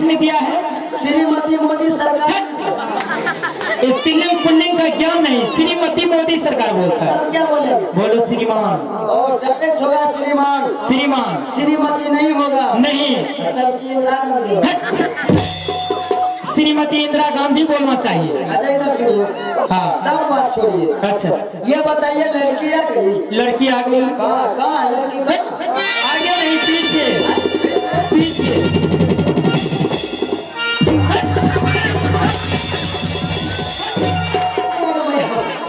किसने दिया है? श्रीमती मोदी सरकार। स्त्रीलिंग पुल्लिंग का ज्ञान नहीं, श्रीमती मोदी सरकार बोलता है। तब क्या बोलेंगे? बोलो श्रीमान। और डायरेक्ट होगा श्रीमान। श्रीमान श्रीमती नहीं होगा। नहीं, तब की इंदिरा गांधी होगा। श्रीमती इंदिरा गांधी बोलना चाहिए। अच्छा इधर सुनिए। हाँ। सब बात छोड़िए। अच्छा, ये बताइए लड़की आ गई? लड़की आ गई। कहाँ लड़की कहाँ? आगे नहीं, पीछे पीछे।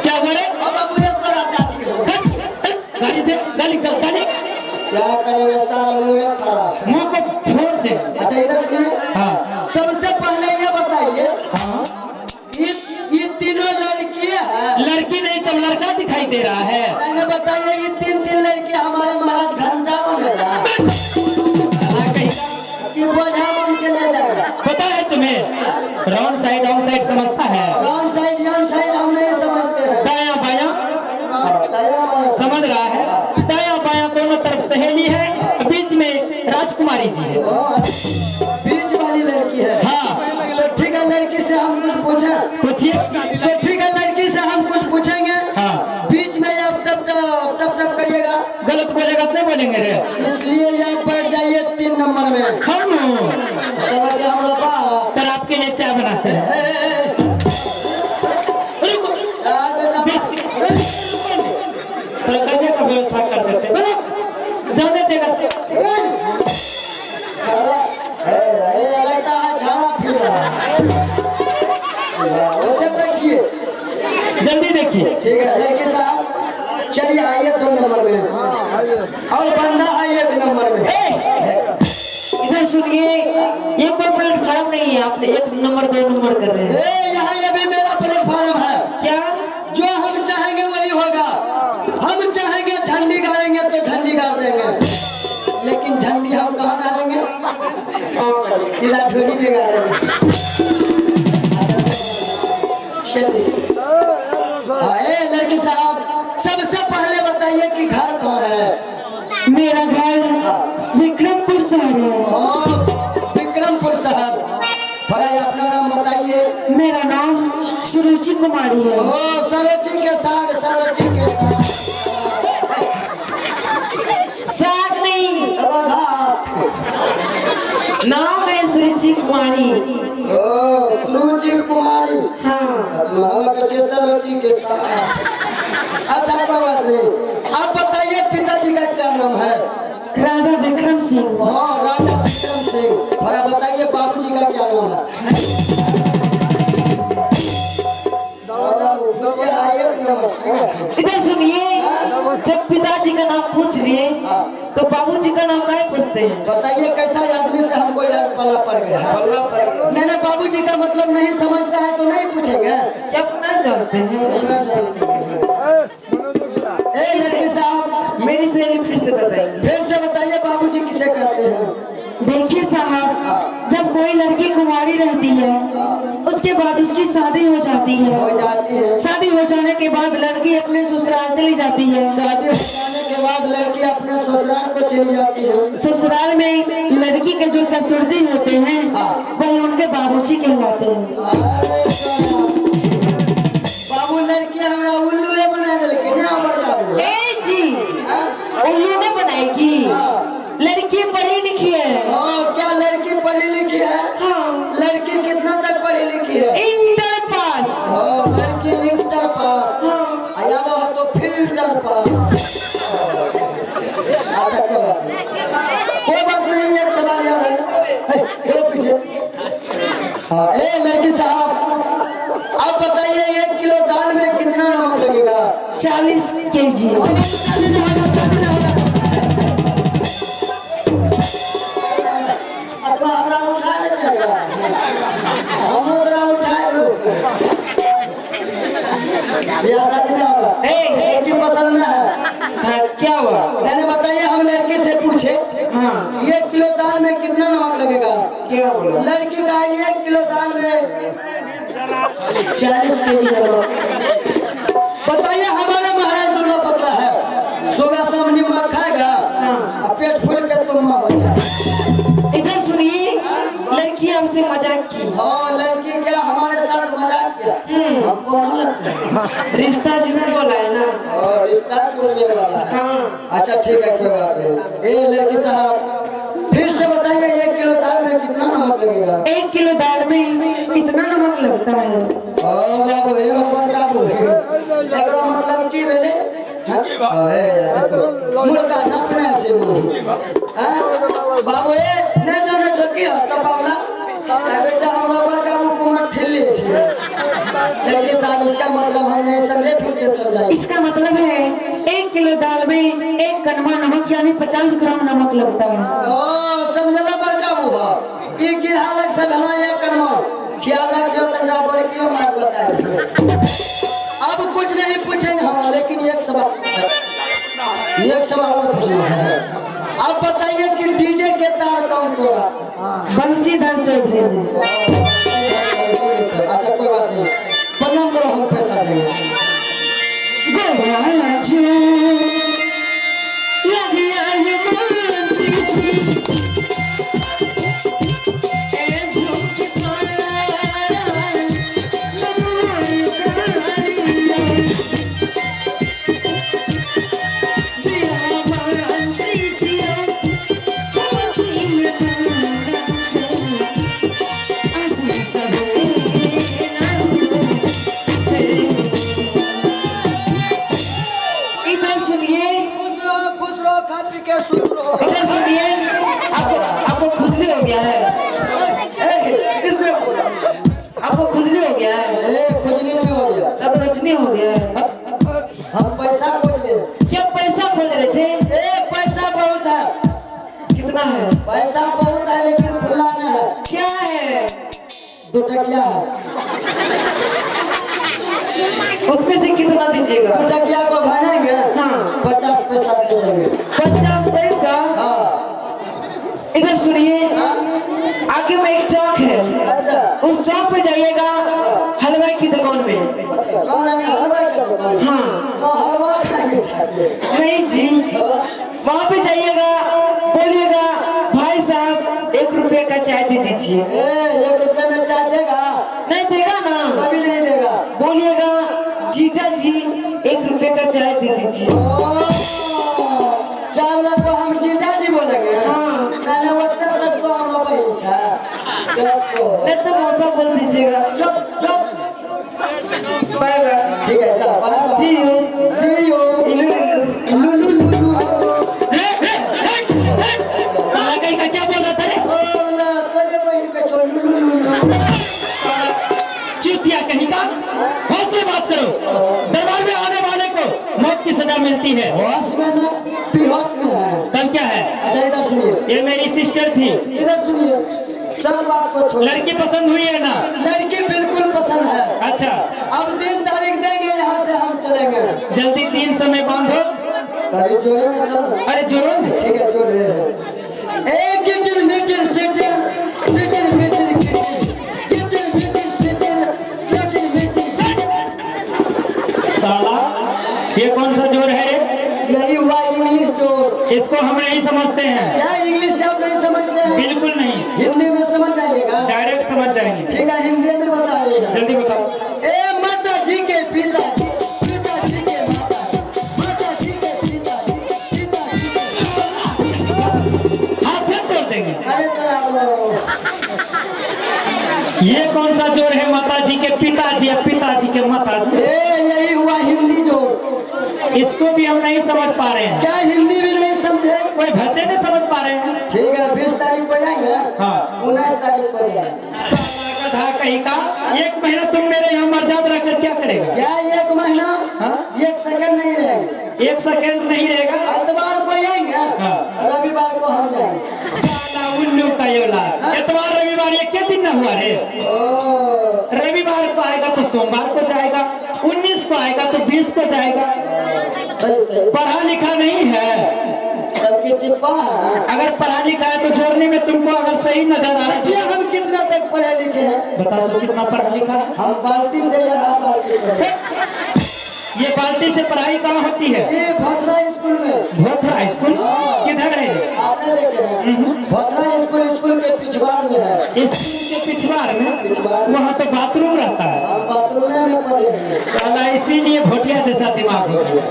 क्या बोले? गाली दे, गाली गाली। क्या करेंगे सारा मुंह खराब। मुंह को फोड़ दे। अच्छा इधर सुनिए। हाँ। सबसे पहले ये बताइए, हाँ। ये तीनों लड़कियां हैं? लड़की नहीं तो लड़का दिखाई दे रहा है। मैंने बताइए ये तीन लड़कियां हमारे महाराज घंटा बन गया कि बोझा बन के ले जाएगा। पता है तुम्हें? राउंड साइड राउंड साइड समझता है? राउंड साइड हम नहीं समझते हैं। दाया बाया दाया बाया समझ रहा है? दाया बाया दोनों तरफ सहेली है, बीच में राजकुमारी जी है। बीच वाली लड़की है। हाँ। तो ठीक है, लड़की से हम कुछ पूछे? पूछिए। तो ठीक है, लड़की से हम कुछ पूछेंगे। हाँ। बीच में आप टप टप करिएगा। गलत बोलेगा तो नहीं बोलेंगे रे। इसलिए आप बैठ जाइए 3 नंबर में। हम तब क्या हम रोपा तर आपके लिए चाय बनाते हैं। तो करने का व्यवस्था कर देते हैं। जाने देगा। लगता है झाड़ा फिर रहा है। वैसे बैठिए। जल्दी देखिए। ठीक है लड़के साहब, चलिए आइए 2 नंबर में। और बंदा है 1 नंबर में। इधर सुनिए, ये कोई प्लेटफॉर्म नहीं है, आप 1 नंबर 2 नंबर कर रहे हैं। यहाँ ये भी मेरा प्लेटफॉर्म है। क्या? जो हम चाहेंगे वही होगा। हम चाहेंगे झंडी गाड़ेंगे तो झंडी गाड़ देंगे, लेकिन झंडी हम कहाँ गाड़ेंगे? सीधा ढोली में गाड़ेंगे। लड़की साहब, सबसे पहले बताइए कि घर कहाँ है? मेरा घर विक्रमपुर शहर है। विक्रमपुर शहर। थोड़ा अपना नाम बताइए। मेरा नाम सुरुचि कुमारी है। सरोजी के साग, सरोजी के साग। साग नहीं, घास। नाम है सुरुचि कुमारी। सुरुचि कुमारी। हाँ। सरोजी के साग। अच्छा कोई बात नहीं। आप बताइए पिताजी का क्या नाम है? राजा विक्रम सिंह। राजा विक्रम सिंह। थोड़ा बताइए बाबूजी का क्या नाम है? इधर सुनिए, जब पिताजी का नाम पूछ लिए तो बाबूजी का नाम काहे पूछते हैं? बताइए कैसा आदमी से हमको यार पला पड़ गया है। मैंने बाबूजी का मतलब नहीं समझता है तो नहीं पूछेंगे। क्या नहीं जानते हैं? लड़के साहब, मेरी सहेली फिर से बताएंगे। फिर से बताइए बाबूजी किसे कहते हैं? देखिए साहब, जब कोई लड़की कुंवारी रहती है उसके बाद उसकी शादी हो जाती है। शादी हो जाने के बाद लड़की अपने ससुराल चली जाती है। शादी हो जाने के बाद लड़की अपने ससुराल को चली जाती है। ससुराल में लड़की के जो ससुर जी होते हैं वही उनके बाबूजी कहलाते हैं। बाबू लड़की हमारा उल्लू बना देलके ना बताबू। जी उल्लू ने बनाएगी। लड़की पढ़ी लिखी है। क्या लड़की पढ़ी लिखी है? हाँ। लड़की कितना तक पढ़ी लिखी है? Inter pass. लड़की इंटर पास। आया वो तो फिल्टर पास। अच्छा कोई बात नहीं। एक सवाल यार है पीछे। लड़की साहब, आप बताइए 1 किलो दाल में कितना नमक लगेगा? 40 kg। हमरा उठा हम उठाए शादी नहीं होगा। लड़की पसंद है। क्या हुआ? मैंने बताइए हम लड़की से पूछे 1 किलो दाल में कितना नमक लगेगा? क्या बोला? लड़की का 1 किलो दाल में 40 kg नमक। बताइए हमारे महाराज दुल्हा पतला है, सुबह शाम नमक खाएगा पेट फूल के तुम हो जाए। इधर सुनिए, लड़की लड़की आपसे मजाक की। हाँ लड़की क्या हमारे साथ मजाक किया, हमको ना लगता है। रिश्ता जुड़ने वाला है ना। और रिश्ता जुड़ने वाला है। हाँ। अच्छा ठीक है कोई बात नहीं। ए लड़की साहब फिर से बताइए 1 किलो दाल में कितना नमक लगेगा? 1 किलो दाल में इतना नमक लगता है। ओ बाबू ए होबर बाबू एकरो मतलब की भेले? ए देखो मुर्गा झापने छै हां बाबू ए ने जाने छोकी टपावला लागे छ हमरा पर काबू कुमट ठिल्ली छै। लेकिन साहब इसका मतलब हम नहीं समझे, फिर से समझाइए। इसका मतलब है 1 किलो दाल में 1 कनवा नमक यानी 50 ग्राम नमक लगता है। ओ समझला बड़का बुआ ई गिरहा लग से भला 1 कनवा ख्याल रखियो तंगा बड़कियो मार बताइए। अब कुछ नहीं पूछेंगे हाँ, लेकिन एक सवाल और पूछना है। अब बताइए कि डीजे के तार कौन तोड़ा? बंशीधर चौधरी ने। अच्छा कोई बात नहीं, प्रणाम करो हम पैसा देंगे। इधर सुनिए, आपको खुजली हो गया है। इसमें आपको खुजली हो गया है। खुजली नहीं हो गया, तब रचनी हो गया है। हम पैसा खोज रहे हैं। क्या पैसा खोज रहे थे? पैसा बहुत है। कितना है? पैसा बहुत है लेकिन खुला नहीं है। क्या है? 2 टकिया है। उसमें से कितना दीजिएगा? 2 टकिया को भरेंगे हाँ। 50 पैसा दे देंगे। 50 पैसा? हाँ। इधर सुनिए, आगे में एक चौक है, अच्छा उस चौक पे जाइएगा हलवाई की दुकान में। अच्छा कौन है हलवा की दुकान? हाँ। हलवा खाएंगे जाके। नहीं जी, वहाँ पे जाइएगा, बोलिएगा भाई साहब 1 रुपये का चाय दे दीजिए। 1 रुपये में चाय देगा? नहीं देगा ना। कभी नहीं देगा। बोलिएगा जीजा जी 1 रुपये का चाय दे दीजिए। चाय वाला को हम जीजा जी बोलेंगे? हाँ। ना वत्ता सच तो हम लोग पहचा। नहीं तो मौसा बोल दीजिएगा। चुप चुप। Bye bye. ठीक है चल bye. See you. See you. लुलु लुलु। साला कहीं का क्या बोल रहा था रे? बोला कदे बहन के छोड़ लुलु लुलु। चूतिया कहीं का, होश में बात करो। दरबार में आने वाले को मौत की सजा मिलती है। होश में ना पिहोत में है। तब क्या है? अच्छा इधर सुनिए, ये मेरी सिस्टर थी। इधर सुनिए, सब बात को छोड़। लड़की पसंद हुई है ना? लड़की बिल्कुल पसंद है। अच्छा अब 3 तारीख देंगे, यहाँ से हम चलेंगे। जल्दी 3 समय बांधो। कभी जोड़ेंगे तब ना। अरे जोरो। ठीक है जोड़ रहे हैं। एक गिटर मीटर सिटर सिटर मीटर गिटर गिटर मीटर सिटर सिटर मीटर। साला ये कौन सा जोर है रे? यही हुआ इंग्लिश जोड़। इसको हम नहीं समझते हैं। क्या इंग्लिश आप नहीं समझते हैं? बिल्कुल नहीं, हिंदी में समझ जाइएगा। डायरेक्ट समझ जाएंगे। ठीक है हिंदी में बता रही है। जल्दी बताओ। ए माता जी के पिताजी, पिताजी के माता, माता जी के पिताजी, पिताजी के। हाथ फिर तोड़ देंगे। अरे तेरा वो ये कौन सा जोर है? माता जी के पिताजी या पिताजी के माता जी? यही हुआ हिंदी जोड़। इसको भी हम नहीं समझ पा रहे हैं। क्या हिंदी भी नहीं समझे? कोई भाषा नहीं समझ पा रहे हैं। ठीक है 20 तारीख को जाएंगे। हाँ। 19 तारीख को जाएंगे। साला गधा कहीं का, 1 महीना तुम मेरे यहाँ मर्यादा रखकर क्या करेगा? क्या 1 महीना? हाँ? 1 सेकंड नहीं रहेगा। 1 सेकंड नहीं रहेगा। इतवार को जाएंगे, हाँ। रविवार को हम जाएंगे। साला उल्लू का ये औलाद। इतवार रविवार ये क्या दिन न हुआ रे? रविवार को आएगा तो सोमवार को जाएगा, 19 को आएगा तो 20 को जाएगा। सही सही। पढ़ा लिखा नहीं है। सबकी टिप्पा है। अगर पढ़ा लिखा है तो जोड़ने में तुमको अगर सही नजर आ रहा बच्चे है। हम कितना तक पढ़े लिखे हैं? बता दो कितना पढ़ा लिखा है? हम बाल्टी से या बाल्टी ये बाल्टी से पढ़ाई कहाँ होती है? जी भोथरा स्कूल में। भोथरा स्कूल किधर है? आपने देखे हैं भोथरा स्कूल, स्कूल के पिछवाड़ में है। स्कूल के पिछवाड़ में? पिछवाड़। वहाँ तो बाथरूम रहता है। हम बाथरूम में पढ़े हैं। साला इसीलिए भोटिया जैसा दिमाग हो गया।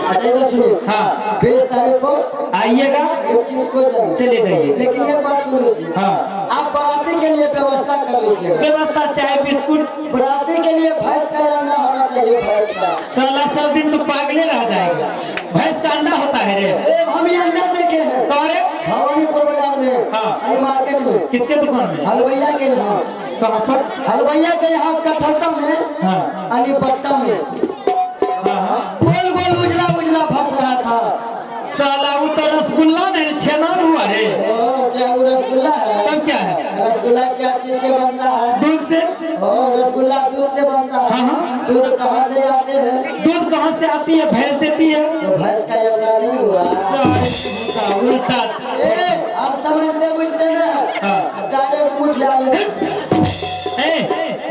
अच्छा इधर सुनिए। हाँ 20 तारीख को आइएगा, 21 को जाइए। चले जाइए। लेकिन एक बात सुन लीजिए। हाँ आप बराती के लिए व्यवस्था कर लीजिए। व्यवस्था चाय बिस्कुट। बराती के लिए भैंस का अंडा होना चाहिए, भैंस का। साला सब दिन तो पागले रह जाएगा। भैंस का अंडा होता है रे? हम ये अंडा देखे हैं। कौन? भवानीपुर बाजार में। हाँ। अरे मार्केट में। किसके दुकान में? हलवैया के यहाँ। कहाँ पर? हलवैया के यहाँ कठौता में। हाँ अनिपट्टा में हाँ। गोल गोल उजला उजला फंस रहा था। साला वो तो रसगुल्ला नहीं छेनान हुआ रे। ओ क्या वो रसगुल्ला है? तब क्या है? रसगुल्ला क्या चीज से बनता है? दूध से। रसगुल्ला दूध से बनता है। हाँ। दूध कहाँ से आते हैं? दूध कहाँ से आती है? भैंस देती है। तो भैंस का अंडा नहीं हुआ। उल्टा। आप समझते बुझते ना? हाँ। डायरेक्ट मुठ ले।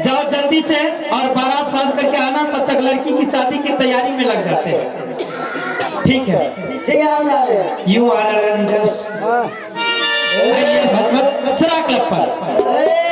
जाओ जल्दी से और बारात साज करके आना, तब तक लड़की की शादी की तैयारी में लग जाते हैं। ठीक है? ठीक है हम जा रहे हैं। You are a Sra Club पर।